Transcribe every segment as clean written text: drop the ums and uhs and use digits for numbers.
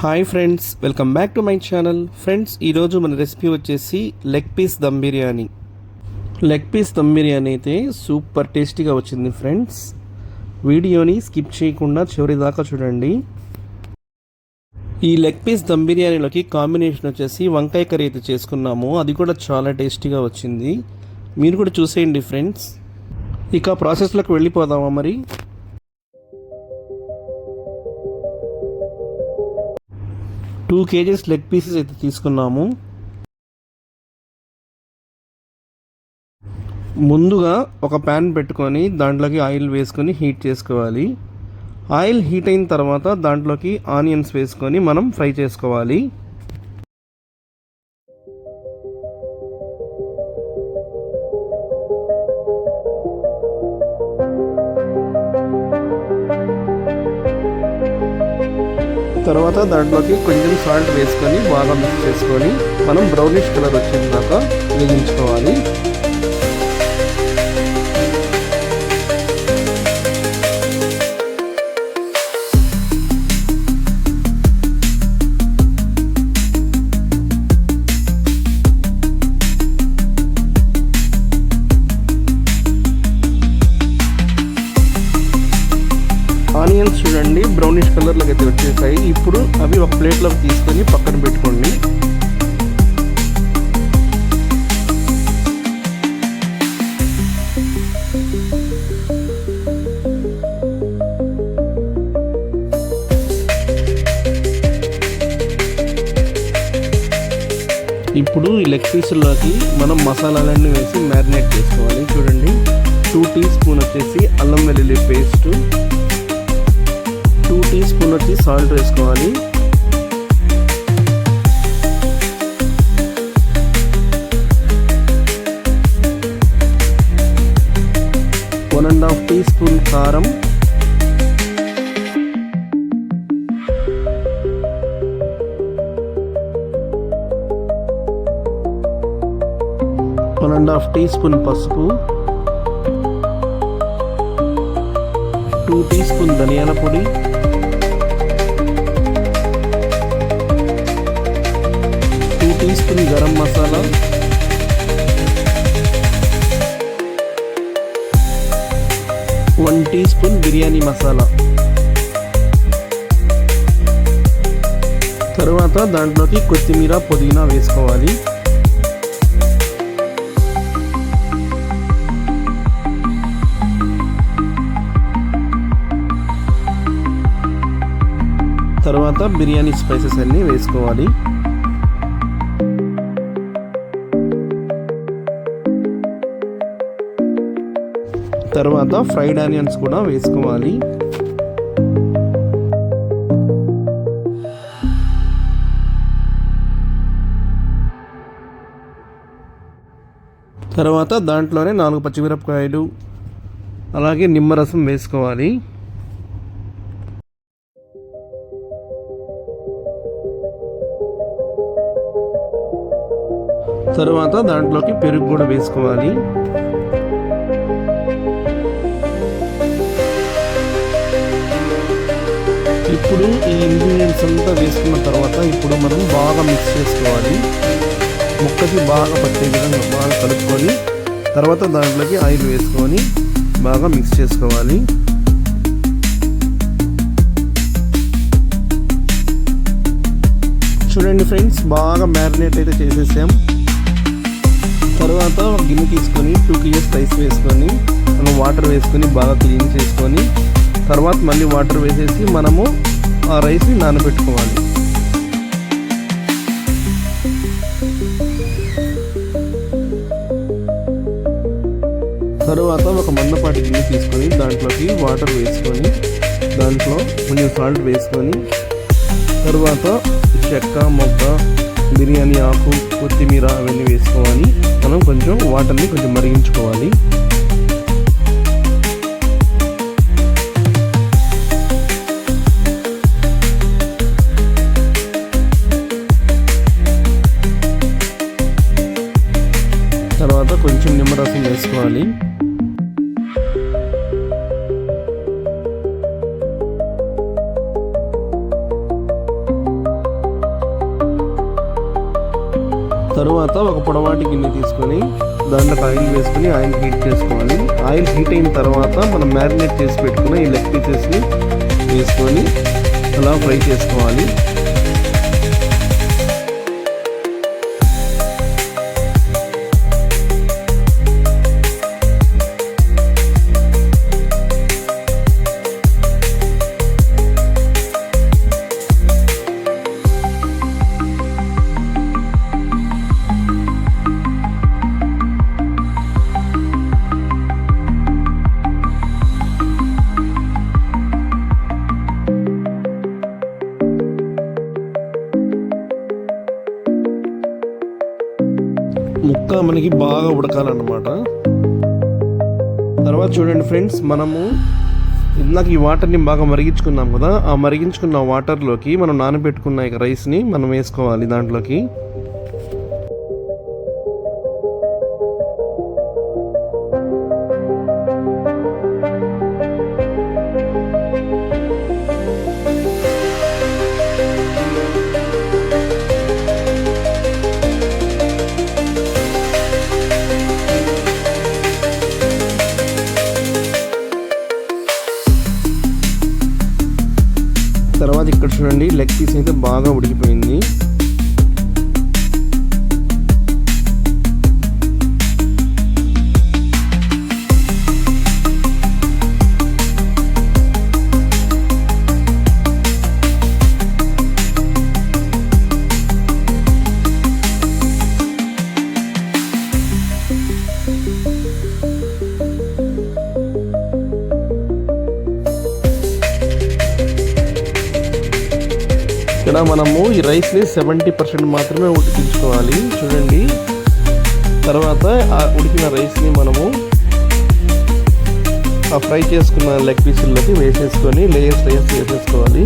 Hi friends, welcome back to my channel. Friends, ఈరోజు మన recipe వచ్చేసి leg piece dum biryani. Leg piece dum biryani అయితే super టేస్టీగా వచ్చింది ఫ్రెండ్స్. వీడియోని స్కిప్ చేయకుండా చివరి దాకా చూడండి. ఈ లెగ్ పీస్ దమ్ బిర్యానీలోకి కాంబినేషన్ వచ్చేసి వంకాయ కర్రీ అయితే చేసుకున్నాము. అది కూడా చాలా టేస్టీగా వచ్చింది. మీరు కూడా చూసేయండి ఫ్రెండ్స్. ఇక ప్రాసెస్లోకి వెళ్ళిపోదామా మరి. 2 kgs లెగ్ పీసెస్ అయితే తీసుకున్నాము. ముందుగా ఒక ప్యాన్ పెట్టుకొని దాంట్లోకి ఆయిల్ వేసుకొని హీట్ చేసుకోవాలి. ఆయిల్ హీట్ అయిన తర్వాత దాంట్లోకి ఆనియన్స్ వేసుకొని మనం ఫ్రై చేసుకోవాలి. తర్వాత దాంట్లోకి కొంచెం సాల్ట్ వేసుకొని బాగా మిక్స్ చేసుకొని మనం బ్రౌనిష్ కలర్ వచ్చేదాకా వేగించుకోవాలి. ఆనియన్స్ చూడండి బ్రౌనిష్ కలర్లోకి అయితే వచ్చేసాయి. ఇప్పుడు అవి ఒక ప్లేట్లోకి తీసుకొని పక్కన పెట్టుకోండి. ఇప్పుడు ఈ లెగ్ పీసుల్లోకి మనం మసాలాలన్నీ వేసి మ్యారినేట్ చేసుకోవాలి. చూడండి, 2 టీ స్పూన్ వచ్చేసి అల్లం వెల్లుల్లి పేస్ట్, 2 టీ స్పూన్ వచ్చి సాల్ట్ వేసుకోవాలి. 1.5 టీ స్పూన్ కారం, 1.5 టీ స్పూన్ పసుపు, 2 టీ స్పూన్ ధనియాల పొడి, 2 teaspoon garam masala, 1 teaspoon biryani masala. తరువాత దాంట్లోకి కొత్తిమీర పుదీనా వేసుకోవాలి. తర్వాత బిర్యానీ స్పైసెస్ అన్నీ వేసుకోవాలి. తర్వాత ఫ్రైడ్ ఆనియన్స్ కూడా వేసుకోవాలి. తర్వాత దాంట్లోనే 4 పచ్చిమిరపకాయలు అలాగే నిమ్మరసం వేసుకోవాలి. తర్వాత దాంట్లోకి పెరుగు కూడా వేసుకోవాలి. ఇప్పుడు ఈ ఇంగ్రీడియంట్స్ అంతా వేసుకున్న తర్వాత ఇప్పుడు మనం బాగా మిక్స్ చేసుకోవాలి. ముక్కకి బాగా పట్టే విధంగా బాగా కలుపుకొని తర్వాత దాంట్లోకి ఆయిల్ వేసుకొని బాగా మిక్స్ చేసుకోవాలి. చూడండి ఫ్రెండ్స్, బాగా మ్యారినేట్ అయితే చేసేసాం. తర్వాత ఒక గిన్నె తీసుకొని 2 kgs రైస్ వేసుకొని మనం వాటర్ వేసుకొని బాగా క్లీన్ చేసుకొని తర్వాత మళ్ళీ వాటర్ వేసేసి మనము ఆ రైస్ని నానబెట్టుకోవాలి. తర్వాత ఒక మందపాటి గిన్నె తీసుకొని దాంట్లోకి వాటర్ వేసుకొని దాంట్లో కొంచెం సాల్ట్ వేసుకొని తర్వాత చెక్క మొగ్గ బిర్యానీ ఆకు కొత్తిమీర అవన్నీ వేసుకోవాలి. మనం కొంచెం వాటర్ని కొంచెం మరిగించుకోవాలి. తర్వాత కొంచెం నిమ్మరసం వేసుకోవాలి. తరువాత ఒక పొడవాటి గిన్నె తీసుకొని దాంట్లో ఆయిల్ వేసుకొని ఆయిల్ హీట్ చేసుకోవాలి. ఆయిల్ హీట్ అయిన తర్వాత మనం మ్యారినేట్ చేసి పెట్టుకున్న ఈ లెగ్ పీసెస్ని వేసుకొని అలా ఫ్రై చేసుకోవాలి. ముక్క మనకి బాగా ఉడకాలన్నమాట. తర్వాత చూడండి ఫ్రెండ్స్, మనము ఇందాక ఈ వాటర్ని బాగా మరిగించుకున్నాం కదా, ఆ మరిగించుకున్న వాటర్లోకి మనం నానబెట్టుకున్న రైస్ని మనం వేసుకోవాలి దాంట్లోకి. తర్వాత ఇక్కడ చూడండి, లెగ్ పీస్ అయితే బాగా ఉడికిపోయింది. ఇక్కడ మనము ఈ రైస్ని 70% మాత్రమే ఉడికించుకోవాలి. చూడండి, తర్వాత ఆ ఉడికిన రైస్ని మనము ఆ ఫ్రై చేసుకున్న లెగ్ పీసుల్లోకి వేసేసుకొని లేయర్స్ వేసేసుకోవాలి.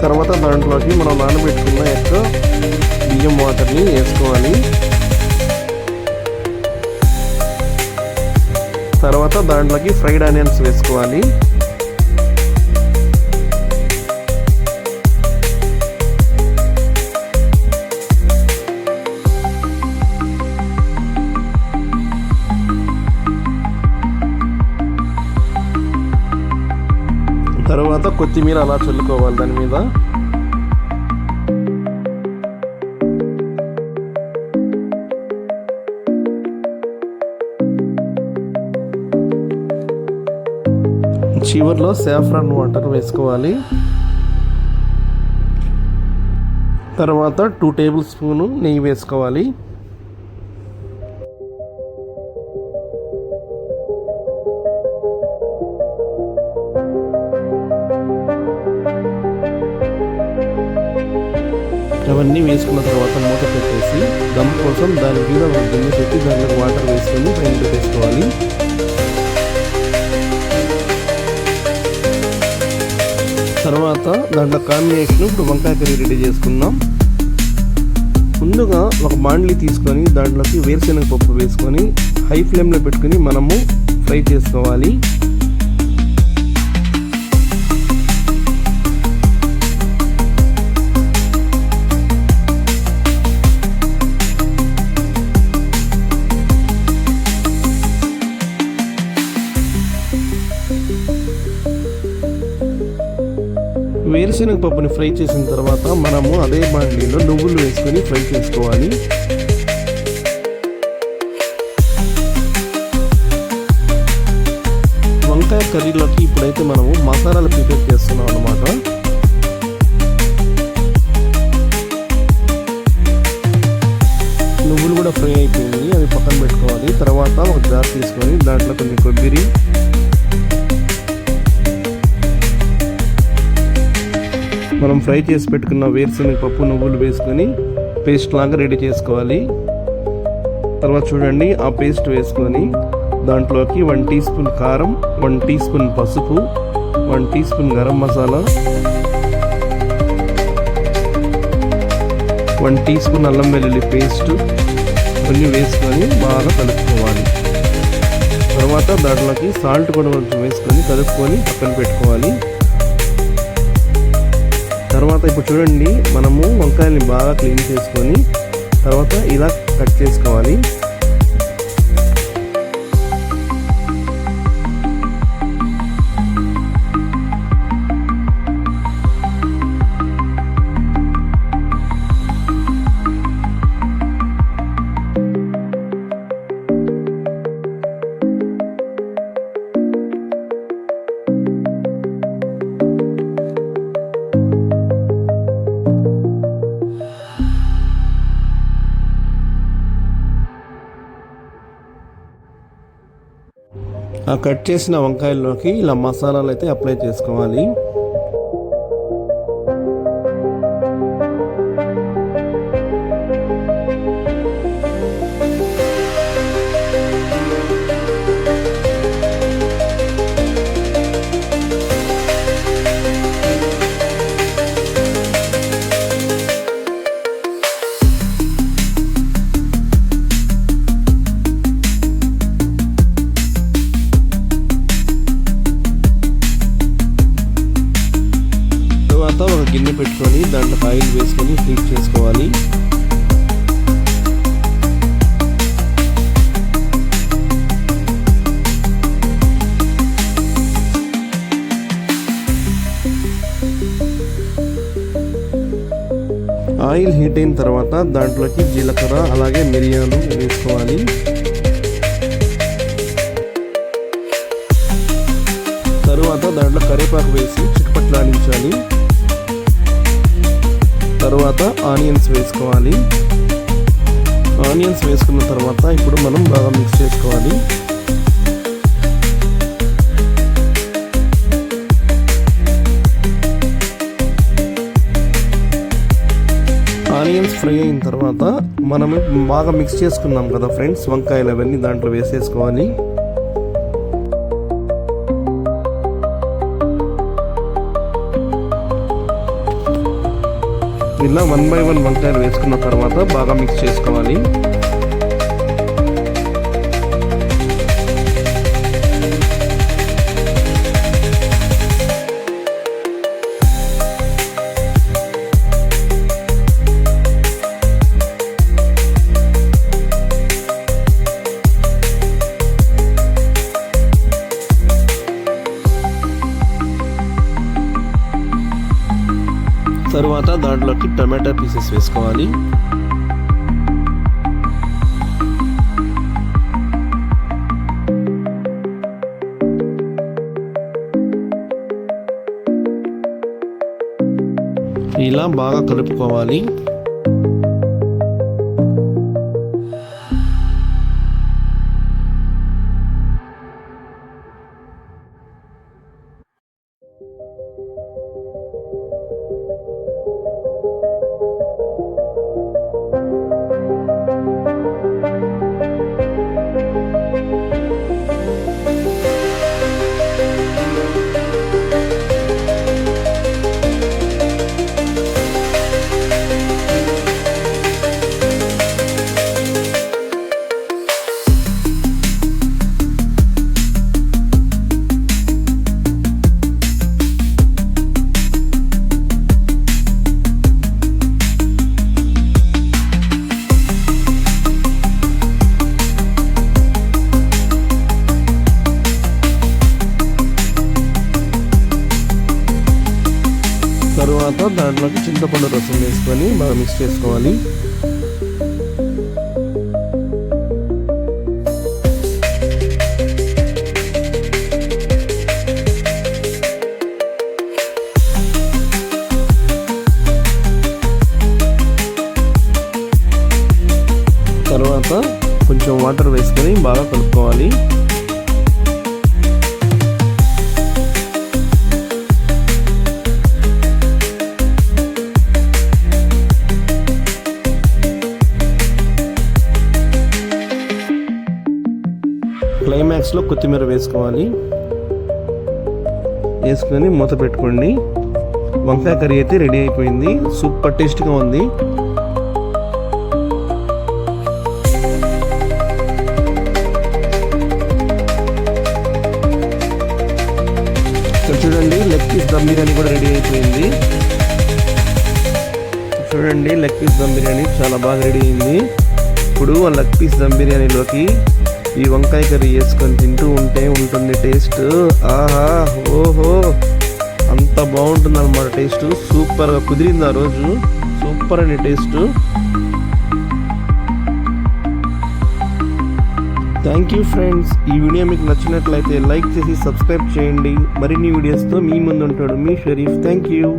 తర్వాత దాంట్లోకి మనం నానబెట్టుకున్న యొక్క బియ్యం వాటర్ని వేసుకోవాలి. తర్వాత దాంట్లోకి ఫ్రైడ్ ఆనియన్స్ వేసుకోవాలి. తర్వాత కొత్తిమీర అలా చల్లుకోవాలి దాని మీద. చివర్లో సాఫ్రాన్ వాటర్ వేసుకోవాలి. తర్వాత 2 టేబుల్ స్పూన్ నెయ్యి వేసుకోవాలి. అవన్నీ వేసుకున్న తర్వాత మూత పెట్టేసి దమ్ కోసం దాని మీద ఒక గిన్నె పెట్టి దాంట్లో వాటర్ వేసుకొని పైన పెట్టేసుకోవాలి. తర్వాత దాంట్లో కాంబినేషన్ ఇప్పుడు వంకాయ కర్రీ రెడీ చేసుకుందాం. ముందుగా ఒక బాండ్లీ తీసుకొని దాంట్లోకి వేరుశనగ పప్పు వేసుకొని హై ఫ్లేమ్లో పెట్టుకొని మనము ఫ్రై చేసుకోవాలి. వేరుశనగ పప్పుని ఫ్రై చేసిన తర్వాత మనము అదే బాండ్లీలో నువ్వులు వేసుకొని ఫ్రై చేసుకోవాలి. వంకాయ కర్రీలోకి ఇప్పుడైతే మనము మసాలాలు ప్రిపేర్ చేస్తున్నాం అన్నమాట. నువ్వులు కూడా ఫ్రై అయిపోయింది, అవి పక్కన పెట్టుకోవాలి. తర్వాత ఒక జార్ తీసుకొని దాంట్లో కొన్ని కొబ్బరి, మనం ఫ్రై చేసి పెట్టుకున్న వేరుశనగ పప్పు, నువ్వులు వేసుకొని పేస్ట్ లాగా రెడీ చేసుకోవాలి. తర్వాత చూడండి, ఆ పేస్ట్ వేసుకొని దాంట్లోకి 1 టీ స్పూన్ కారం, 1 టీ స్పూన్ పసుపు, 1 teaspoon garam masala, 1 teaspoon అల్లం వెల్లుల్లి పేస్ట్ కొన్ని వేసుకొని బాగా కలుపుకోవాలి. తర్వాత దాంట్లోకి సాల్ట్ కూడా కొంచెం వేసుకొని కలుపుకొని పక్కన పెట్టుకోవాలి. తర్వాత ఇప్పుడు చూడండి, మనము వంకాయల్ని బాగా క్లీన్ చేసుకొని తర్వాత ఇలా కట్ చేసుకోవాలి. ఆ కట్ చేసిన వంకాయల్లోకి ఇలా మసాలాలు అయితే అప్లై చేసుకోవాలి. ఒక గిన్నె పెట్టుకొని దాంట్లో ఆయిల్ వేసుకొని హీట్ చేసుకోవాలి. ఆయిల్ హీట్ అయిన తర్వాత దాంట్లోకి జీలకర్ర అలాగే మిరియాలు వేసుకోవాలి. తరువాత దాంట్లో కరివేపాకు వేసి చిట్పట్లాడించాలి. తర్వాత ఆనియన్స్ వేసుకోవాలి. ఆనియన్స్ వేసుకున్న తర్వాత ఇప్పుడు మనం బాగా మిక్స్ చేసుకోవాలి. ఆనియన్స్ ఫ్రై అయిన తర్వాత మనం బాగా మిక్స్ చేసుకున్నాం కదా ఫ్రెండ్స్, వంకాయలు అవన్నీ దాంట్లో వేసేసుకోవాలి. ఇలా 1 by 1 వంకాయలు వేసుకున్న తర్వాత బాగా మిక్స్ చేసుకోవాలి. తరువాత దాంట్లోకి టమాటా పీసెస్ వేసుకోవాలి. ఇలా బాగా కలుపుకోవాలి. తరువాత దాంట్లోకి చింతపండు రసం వేసుకొని బాగా మిక్స్ చేసుకోవాలి. తర్వాత కొంచెం వాటర్ వేసుకొని బాగా కలుపుకోవాలి. లాస్ట్లో కొత్తిమీర వేసుకోవాలి. వేసుకొని మూత పెట్టుకోండి. వంకాయ కర్రీ అయితే రెడీ అయిపోయింది. సూపర్ టేస్ట్గా ఉంది. చూడండి, లెగ్ పీస్ దమ్ బిర్యానీ కూడా రెడీ అయిపోయింది. చూడండి, లెగ్ పీస్ దమ్ బిర్యానీ చాలా బాగా రెడీ అయింది. ఇప్పుడు ఆ లెగ్ పీస్ దమ్ బిర్యానీలోకి ఈ వంకాయ కర్రీ వేసుకొని తింటూ ఉంటే ఉంటుంది టేస్ట్. ఆహా, ఓహో, అంత బాగుంటుంది అన్నమాట టేస్ట్. సూపర్గా కుదిరింది ఆ రోజు. సూపర్ అండి టేస్ట్. Thank you friends. ఈ వీడియో మీకు నచ్చినట్లయితే లైక్ చేసి సబ్స్క్రైబ్ చేయండి. మరిన్ని వీడియోస్తో మీ ముందు ఉంటాడు మీ షరీఫ్. Thank you.